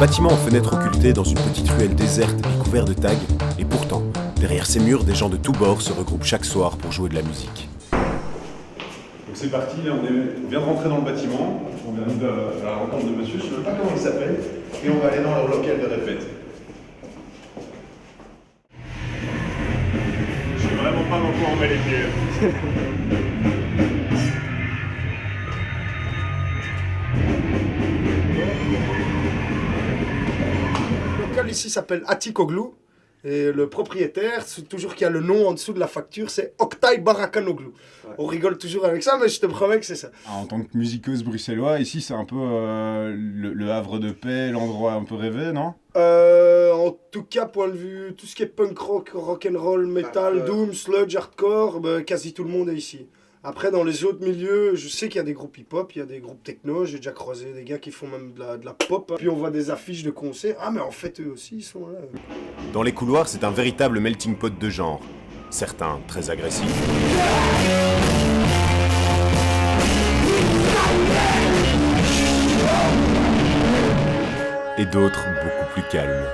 bâtiment aux fenêtres occultées dans une petite ruelle déserte et couverte de tags, et pourtant, derrière ces murs, des gens de tous bords se regroupent chaque soir pour jouer de la musique. Donc c'est parti, là on vient de rentrer dans le bâtiment, on vient de la rencontre de monsieur, je ne sais pas comment il s'appelle, et on va aller dans leur local de répète. Je sais vraiment pas dans quoi on met les pieds. Le local ici s'appelle Atikoglu. Et le propriétaire, c'est toujours qu'il y a le nom en dessous de la facture, c'est Oktay Barakanoglu. Ouais. On rigole toujours avec ça, mais je te promets que c'est ça. En tant que musiqueuse bruxellois, ici c'est un peu le havre de paix, l'endroit un peu rêvé, non? En tout cas, point de vue, tout ce qui est punk rock, rock'n'roll, metal, doom, sludge, hardcore, quasi tout le monde est ici. Après, dans les autres milieux, je sais qu'il y a des groupes hip-hop, il y a des groupes techno, j'ai déjà croisé des gars qui font même de la pop. Puis on voit des affiches de concerts, ah mais en fait eux aussi ils sont là. Dans les couloirs, c'est un véritable melting pot de genres. Certains très agressifs. Et d'autres beaucoup plus calmes.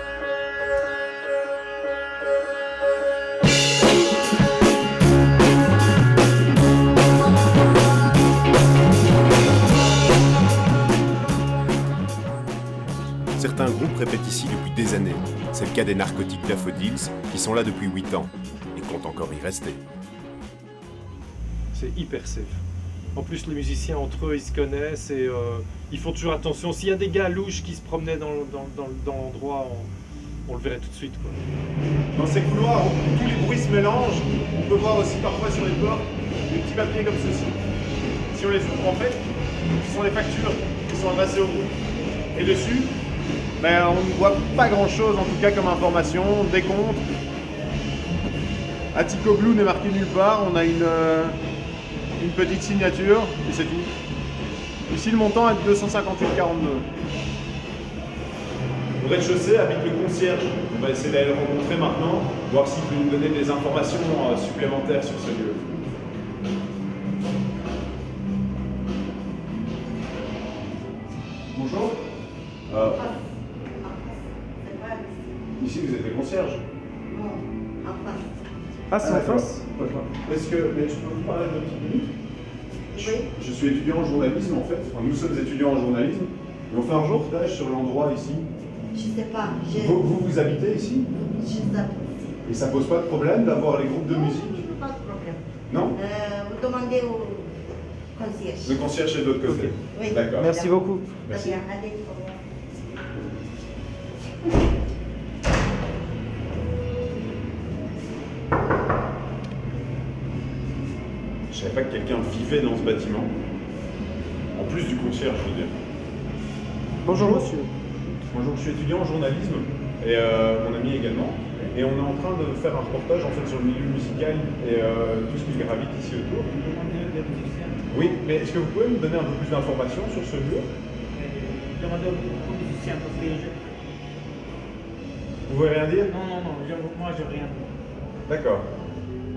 Certains groupes répètent ici depuis des années. C'est le cas des Narcotiques Daffodils, qui sont là depuis 8 ans, et comptent encore y rester. C'est hyper safe. En plus, les musiciens entre eux, ils se connaissent et ils font toujours attention. S'il y a des gars louches qui se promenaient dans l'endroit, on le verrait tout de suite, quoi. Dans ces couloirs où tous les bruits se mélangent, on peut voir aussi parfois sur les portes des petits papiers comme ceci. Si on les ouvre, en fait, ce sont les factures qui sont adressées au groupe. Et dessus, on ne voit pas grand chose en tout cas comme information, décompte. Atikoglu n'est marqué nulle part, on a une petite signature et c'est tout. Ici le montant est de 258,42. Au rez-de-chaussée habite le concierge. On va essayer d'aller le rencontrer maintenant, voir s'il peut nous donner des informations supplémentaires sur ce lieu. Bonjour. Ici, vous êtes le concierge? Non, en face. Ah, c'est en face? Mais je peux vous parler de petites minutes? Oui. Je suis étudiant en journalisme en fait. Enfin, nous sommes étudiants en journalisme. Et on fait un reportage sur l'endroit ici. Je sais pas. Vous habitez ici? Je sais pas. Et ça pose pas de problème d'avoir les groupes de musique? Pas de problème. Non? Vous demandez au concierge. Le concierge est de l'autre côté. Okay. Oui. D'accord. Merci beaucoup. Merci. Très bien, allez, au revoir. Je savais pas que quelqu'un vivait dans ce bâtiment. En plus du concierge, je veux dire. Bonjour monsieur. Bonjour, je suis étudiant en journalisme et mon ami également. Et on est en train de faire un reportage en fait sur le milieu musical et tout ce qui gravite ici autour. Oui, mais est-ce que vous pouvez me donner un peu plus d'informations sur ce lieu? Demandez aux musiciens parce que Vous pouvez rien dire? Non, moi je rien. D'accord.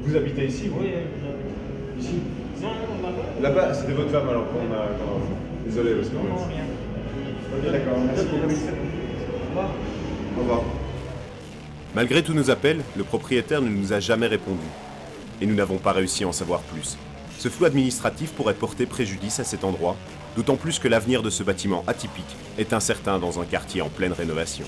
Vous habitez ici, vous? Oui, Ici? non, là-bas. Là-bas, c'était votre femme alors qu'on a... Désolé, parce qu'on... Non, rien. Ok, d'accord, merci beaucoup. Au revoir. Au revoir. Malgré tous nos appels, le propriétaire ne nous a jamais répondu. Et nous n'avons pas réussi à en savoir plus. Ce flou administratif pourrait porter préjudice à cet endroit, d'autant plus que l'avenir de ce bâtiment atypique est incertain dans un quartier en pleine rénovation.